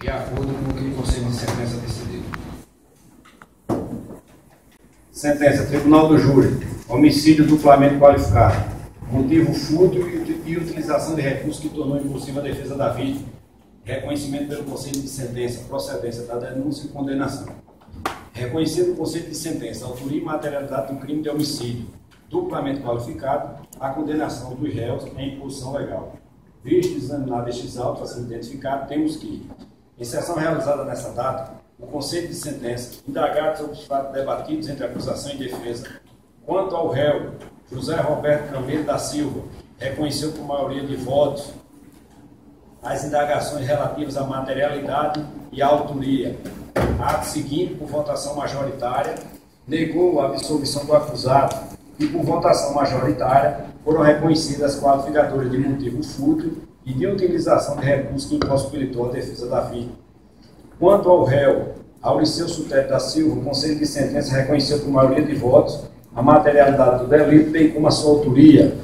de acordo com o que o Conselho de Sentença decidiu. Sentença: Tribunal do Júri. Homicídio duplamente qualificado. Motivo: furto e utilização de recursos que tornou impossível a defesa da vítima. Reconhecimento pelo Conselho de Sentença, procedência da denúncia e condenação. Reconhecido o Conselho de Sentença, autoria e materialidade do crime de homicídio duplamente qualificado, a condenação dos réus em imposição legal. Visto e examinado estes autos a ser identificado, temos que, em sessão realizada nessa data, o Conselho de Sentença, indagado sobre os fatos debatidos entre acusação e defesa, quanto ao réu José Roberto Camelo da Silva, reconheceu por maioria de votos as indagações relativas à materialidade e à autoria. Ato seguinte, por votação majoritária, negou a absolvição do acusado e, por votação majoritária, foram reconhecidas as qualificadoras de motivo furto e de utilização de recursos que impossibilitou a defesa da vítima. Quanto ao réu Auriceu Sutério da Silva, o Conselho de Sentença reconheceu por maioria de votos a materialidade do delito, bem como a sua autoria.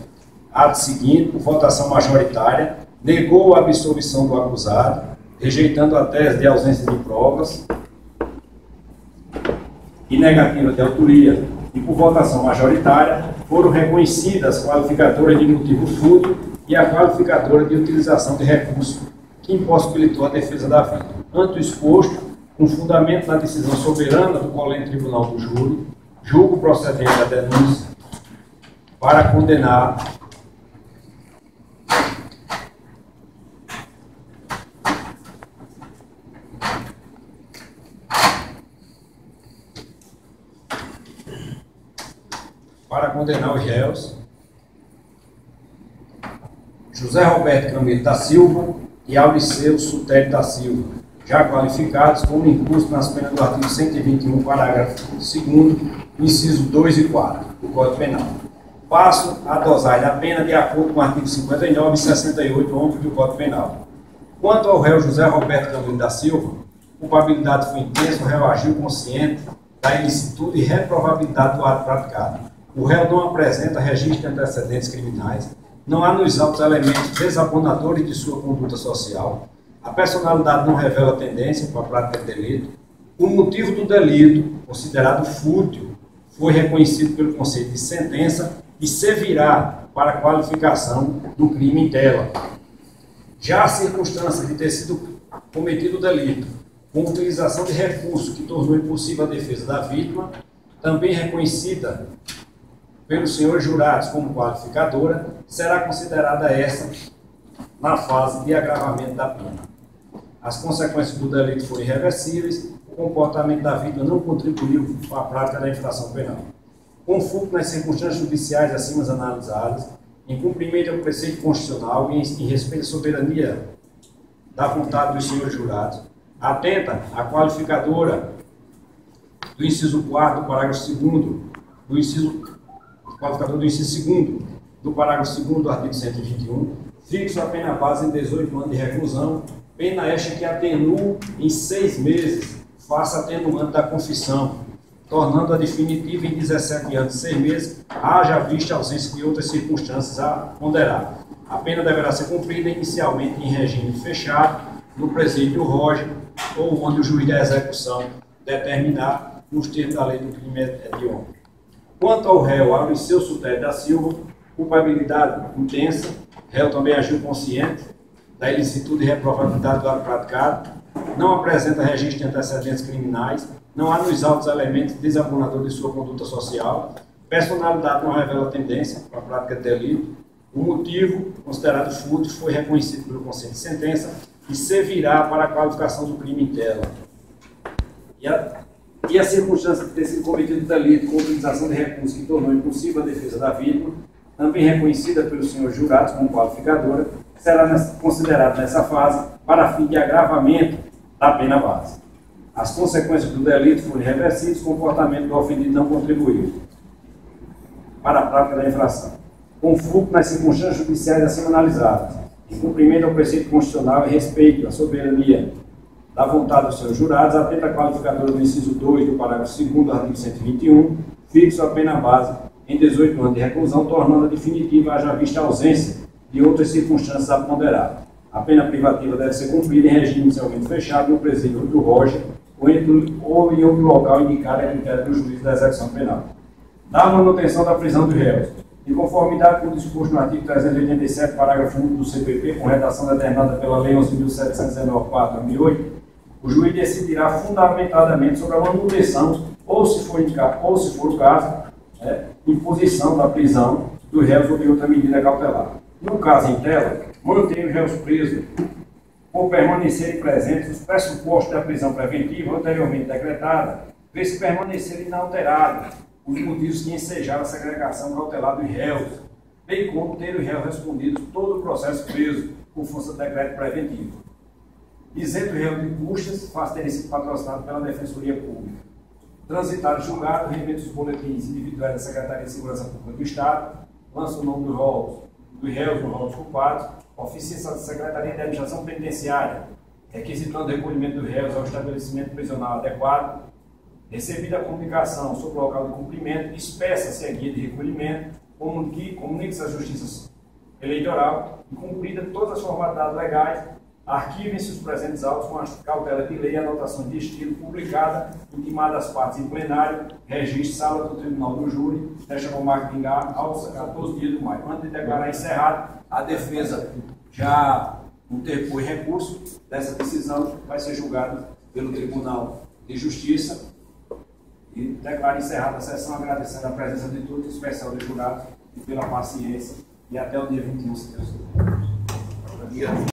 Ato seguinte, por votação majoritária, negou a absolvição do acusado, rejeitando a tese de ausência de provas e negativa de autoria, e por votação majoritária foram reconhecidas as qualificadoras de motivo furto e a qualificadora de utilização de recurso que impossibilitou a defesa da vítima. Ante o exposto, com fundamento na decisão soberana do Colégio Tribunal do Júri, julgo procedente a denúncia para condenar os réus José Roberto Camelo da Silva e Auriceu Sutério da Silva, já qualificados como incurso nas penas do artigo 121, parágrafo 2º, inciso 2 e 4 do Código Penal. Passo a dosagem da pena de acordo com o artigo 59 e 68, 11 do Código Penal. Quanto ao réu José Roberto Camelo da Silva, culpabilidade foi intensa, o réu agiu consciente da ilicitude e reprovabilidade do ato praticado. O réu não apresenta registro de antecedentes criminais, não há nos autos elementos desabonadores de sua conduta social, a personalidade não revela tendência para a prática de delito, o motivo do delito, considerado fútil, foi reconhecido pelo Conselho de Sentença e servirá para a qualificação do crime em tela. Já a circunstância de ter sido cometido o delito com utilização de recurso que tornou impossível a defesa da vítima, também reconhecida pelos senhores jurados como qualificadora, será considerada essa na fase de agravamento da pena. As consequências do delito foram irreversíveis, o comportamento da vítima não contribuiu para a prática da infração penal. Conforme nas circunstâncias judiciais acima analisadas, em cumprimento ao preceito constitucional e em respeito à soberania da vontade dos senhores jurados, atenta a qualificadora do inciso 4 do parágrafo 2º, qualificador do inciso 2º do parágrafo 2º do artigo 121, fixo a pena base em 18 anos de reclusão, pena esta que atenua em 6 meses, face atenuante da confissão, tornando-a definitiva em 17 anos e 6 meses, haja vista a ausência de outras circunstâncias a ponderar. A pena deverá ser cumprida inicialmente em regime fechado, no presídio Roger, ou onde o juiz da execução determinar nos termos da lei do crime hediondo. Quanto ao réu Auriceu Sutério da Silva, culpabilidade intensa, réu também agiu consciente da ilicitude e reprovabilidade do ato praticado, não apresenta registro de antecedentes criminais, não há nos autos elementos desabonadores de sua conduta social, personalidade não revela tendência para a prática de delito, o motivo, considerado furto, foi reconhecido pelo Conselho de Sentença e servirá para a qualificação do crime em tela. E a circunstância de ter sido cometido o delito com utilização de recursos que tornou impossível a defesa da vítima, também reconhecida pelos senhores jurados como qualificadora, será considerada nessa fase para fim de agravamento da pena base. As consequências do delito foram irreversíveis, o comportamento do ofendido não contribuiu para a prática da infração. Conforme nas circunstâncias judiciais acima analisadas, em cumprimento ao preceito constitucional e respeito à soberania da vontade dos seus jurados, atenta a qualificadora do inciso 2 do parágrafo 2º do artigo 121, fixo a pena base em 18 anos de reclusão, tornando-a definitiva, haja vista a ausência de outras circunstâncias a ponderar. A pena privativa deve ser cumprida em regime inicialmente fechado no presídio do Roger ou em outro local indicado a critério do juiz da execução penal. Da manutenção da prisão dos réus. Em conformidade com o disposto no artigo 387, parágrafo 1 do CPP, com redação determinada pela Lei 11.719/2008, o juiz decidirá fundamentadamente sobre a manutenção, ou se for o caso, imposição da prisão dos réus ou de outra medida cautelar. No caso em tela, mantém os réus presos por permanecerem presentes os pressupostos da prisão preventiva anteriormente decretada, vê-se permanecer inalterados os motivos que ensejaram a segregação cautelar dos réus, bem como ter os réus respondido todo o processo preso por força do decreto preventivo. Isento o réu de custas, faz terem sido patrocinado pela Defensoria Pública. Transitar julgado, remete os boletins individuais da Secretaria de Segurança Pública do Estado, lança o nome dos réus no rol dos culpados, oficia da Secretaria de Administração Penitenciária, requisitando o recolhimento dos réus ao estabelecimento prisional adequado, recebida a comunicação sobre o local de cumprimento, despeça-se a guia de recolhimento, comunique-se à Justiça Eleitoral e cumprida todas as formalidades legais, arquivem-se os presentes autos com as cautelas de lei e anotações de estilo publicada, intimada às partes em plenário, registro, sala do Tribunal do Júri, fecha com marca de vingar aos 14 dias do maio. Antes de declarar encerrado, a defesa já interpôs recurso dessa decisão, vai ser julgada pelo Tribunal de Justiça e declara encerrada a sessão, agradecendo a presença de todos, em especial dos jurados, e pela paciência, e até o dia 21, se Deus quiser.